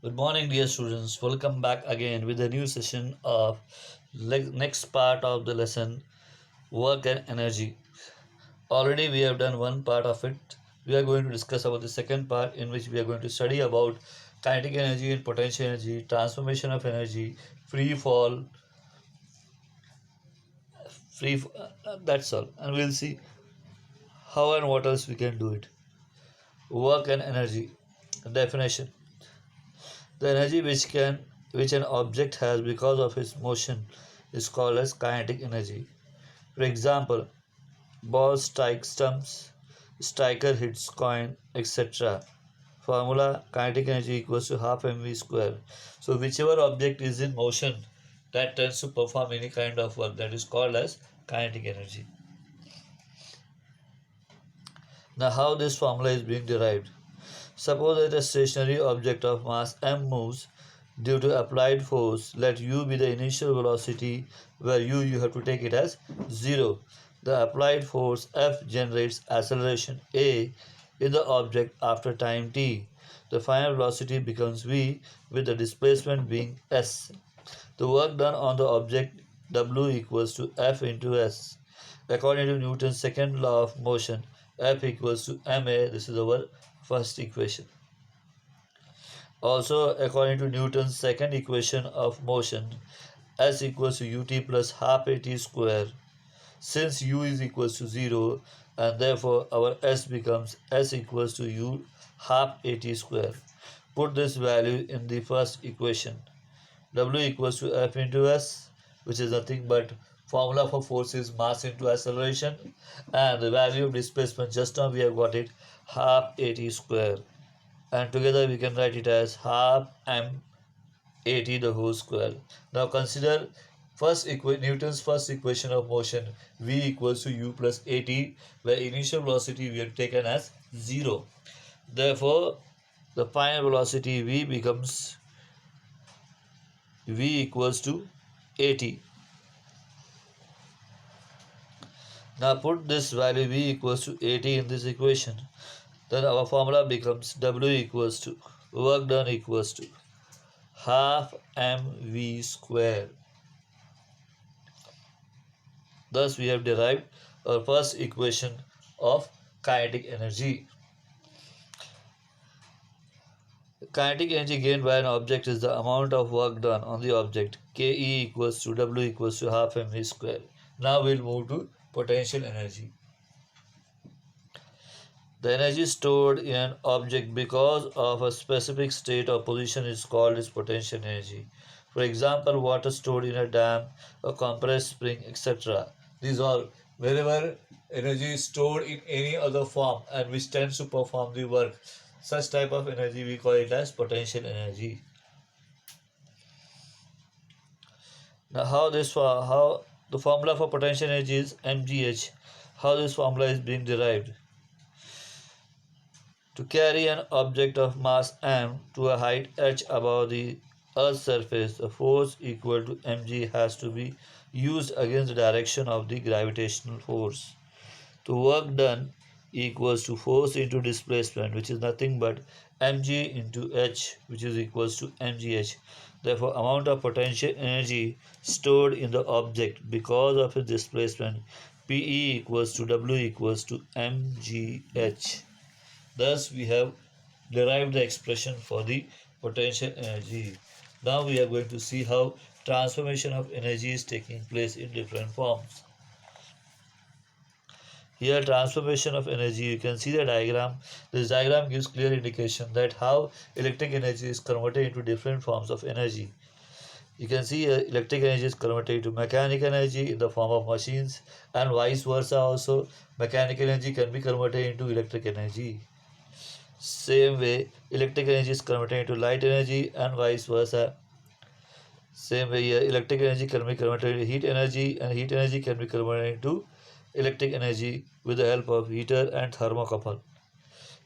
Good morning, dear students. Welcome back again with a new session of next part of the lesson work and energy. Already we have done one part of it. We are going to discuss about the second part in which we are going to study about kinetic energy and potential energy, transformation of energy, free fall, that's all. And we'll see how and what else we can do it. Work and energy. Definition. The energy which an object has because of its motion is called as kinetic energy. For example, ball strikes stumps, striker hits coin, etc. Formula kinetic energy equals to half mv square. So whichever object is in motion that tends to perform any kind of work that is called as kinetic energy. Now how this formula is being derived. Suppose that a stationary object of mass m moves due to applied force. Let u be the initial velocity where you have to take it as 0. The applied force F generates acceleration a in the object after time t. The final velocity becomes v with the displacement being s. The work done on the object W equals to F into S. According to Newton's second law of motion, F equals to ma. This is our first equation. Also, according to Newton's second equation of motion, S equals to ut plus half at square. Since u is equals to 0, and therefore our S becomes S equals to u half at square. Put this value in the first equation. W equals to F into S, which is nothing but formula for force is mass into acceleration, and the value of displacement just now we have got it half at square, and together we can write it as half m at the whole square. Now consider Newton's first equation of motion, v equals to u plus at, where initial velocity we have taken as 0. Therefore the final velocity v becomes v equals to 80. Now put this value v equals to 80 in this equation. Then our formula becomes w equals to work done equals to half mv square. Thus we have derived our first equation of kinetic energy. Kinetic energy gained by an object is the amount of work done on the object. Ke equals to W equals to half mv square. Now we'll move to potential energy. The energy stored in an object because of a specific state or position is called its potential energy. For example, water stored in a dam, a compressed spring, etc. These are wherever energy is stored in any other form and which tends to perform the work. Such type of energy we call it as potential energy. Now how the formula for potential energy is mgh. How this formula is being derived. To carry an object of mass m to a height h above the Earth's surface, the force equal to mg has to be used against the direction of the gravitational force. The work done equals to force into displacement, which is nothing but mg into h, which is equals to mgh. Therefore, amount of potential energy stored in the object because of its displacement, Pe equals to W equals to mgh. Thus, we have derived the expression for the potential energy. Now we are going to see how transformation of energy is taking place in different forms. Here transformation of energy, you can see the diagram. This diagram gives clear indication that how electric energy is converted into different forms of energy. You can see electric energy is converted to mechanical energy in the form of machines, and vice versa also. Mechanical energy can be converted into electric energy. Same way, electric energy is converted into light energy and vice versa. Same way here, electric energy can be converted into heat energy, and heat energy can be converted into electric energy with the help of heater and thermocouple.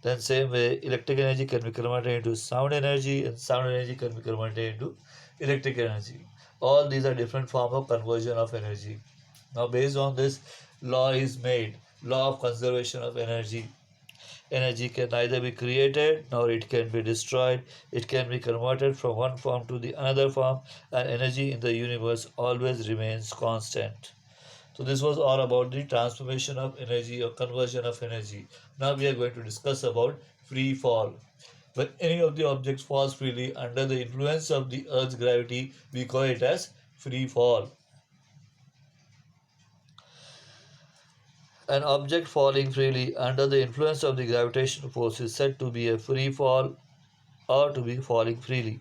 Then same way, electric energy can be converted into sound energy, and sound energy can be converted into electric energy. All these are different forms of conversion of energy. Now based on this, law is made, law of conservation of energy. Energy can neither be created nor it can be destroyed. It can be converted from one form to the another form, and energy in the universe always remains constant. So this was all about the transformation of energy or conversion of energy. Now we are going to discuss about free fall. When any of the objects falls freely under the influence of the Earth's gravity, we call it as free fall. An object falling freely under the influence of the gravitational force is said to be a free fall or to be falling freely.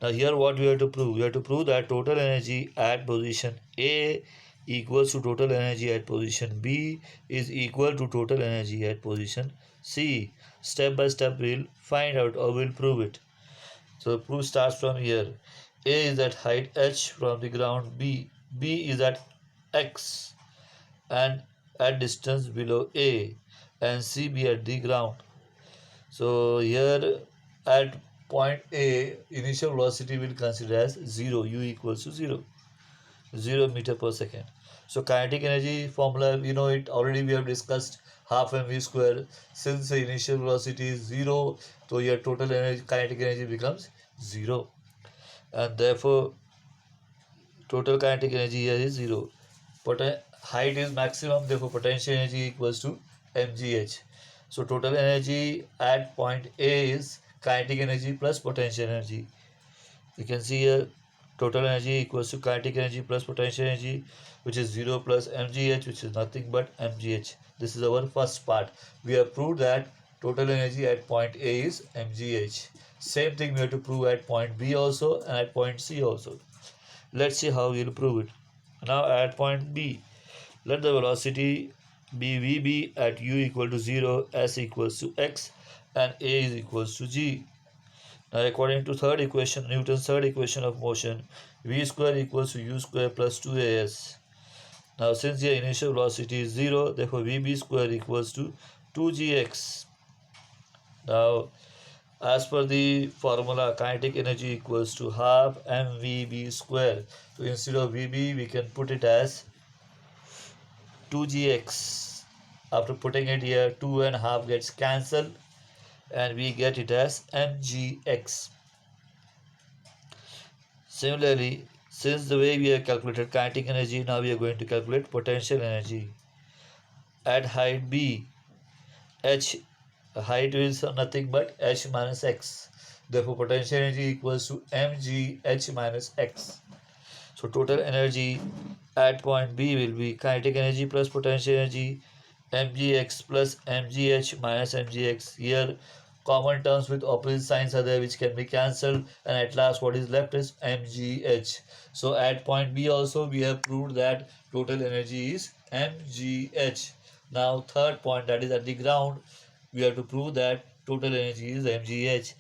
Now here what we have to prove? We have to prove that total energy at position A equals to total energy at position B is equal to total energy at position C. Step by step we'll find out or we'll prove it. So proof starts from here. A is at height h from the ground B is at x and at distance below A, and C be at the ground. So here at point A, initial velocity will consider as 0, u equals to 0 meter per second. So kinetic energy formula, you know it already, we have discussed half mv square. Since the initial velocity is 0, so your total energy, kinetic energy becomes 0, and therefore total kinetic energy here is 0. Height is maximum, therefore potential energy equals to mgh. So total energy at point A is kinetic energy plus potential energy. You can see here total energy equals to kinetic energy plus potential energy, which is 0 plus mgh, which is nothing but mgh. This is our first part. We have proved that total energy at point A is mgh. Same thing we have to prove at point B also and at point C also. Let's see how we'll prove it. Now at point B, let the velocity be Vb at u equal to 0, s equals to x, and a is equals to g. Now according to third equation, Newton's third equation of motion, v square equals to u square plus 2as. Now since the initial velocity is 0, therefore Vb square equals to 2gx. Now as per the formula, kinetic energy equals to half mvb square. So instead of Vb, we can put it as 2gx. After putting it here, 2 and half gets cancelled and we get it as mgx. Similarly, since the way we have calculated kinetic energy, now we are going to calculate potential energy. At height B, h height is nothing but h minus x. Therefore, potential energy equals to mgh minus x. So total energy at point B will be kinetic energy plus potential energy, mgx plus mgh minus mgx. Here common terms with opposite signs are there which can be cancelled, and at last what is left is mgh. So at point B also we have proved that total energy is mgh. Now third point, that is at the ground, we have to prove that total energy is mgh.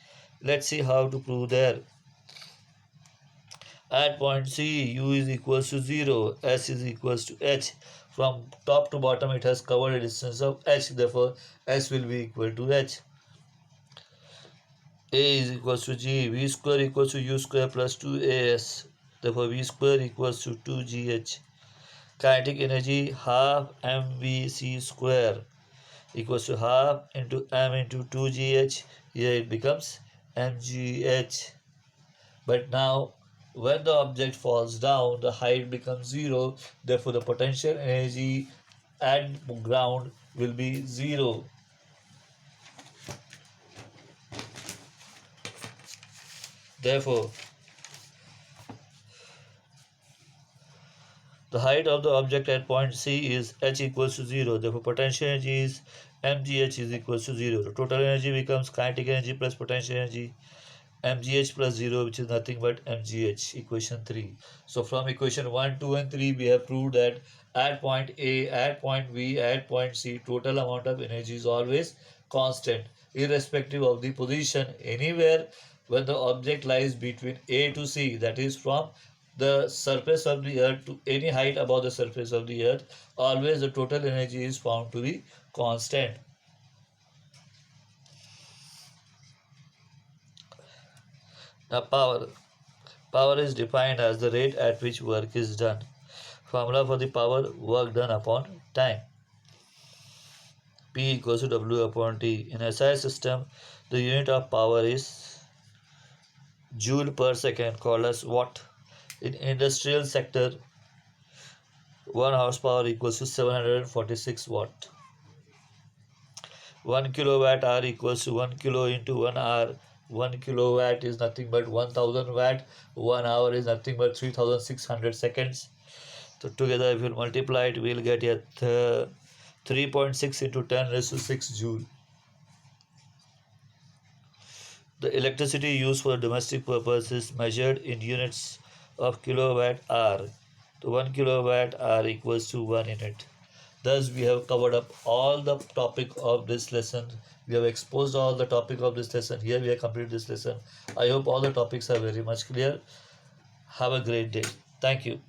Let's see how to prove there. At point C, u is equals to 0, s is equals to h. From top to bottom it has covered a distance of h, therefore s will be equal to h. A is equals to g, v square equals to u square plus 2as, therefore v square equals to 2gh. Kinetic energy half mvc square equals to half into m into 2gh, here it becomes mgh. But now when the object falls down, the height becomes 0, therefore the potential energy at ground will be 0. Therefore, the height of the object at point C is h equals to 0, therefore potential energy is mgh is equals to 0. The total energy becomes kinetic energy plus potential energy, mgh plus 0, which is nothing but mgh, equation 3. So from equation 1, 2 and 3 we have proved that at point A, at point B, at point C, total amount of energy is always constant irrespective of the position anywhere when the object lies between A to C, that is from the surface of the earth to any height above the surface of the earth, always the total energy is found to be constant. Now power is defined as the rate at which work is done. Formula for the power: work done upon time. P equals to W upon T. In SI system, the unit of power is joule per second, called as watt. In industrial sector, 1 horsepower equals to 746 watt. 1 kilowatt hour equals to 1 kilo into 1 hour. 1 kilowatt is nothing but 1000 watt. 1 hour is nothing but 3600 seconds. So together if we multiply it, we'll get a 3.6 into 10 raised to 6 joule. The electricity used for domestic purpose is measured in units of kilowatt hour. So 1 kilowatt hour equals to 1 unit. Thus, we have covered up all the topic of this lesson. We have exposed all the topic of this lesson. Here we have completed this lesson. I hope all the topics are very much clear. Have a great day. Thank you.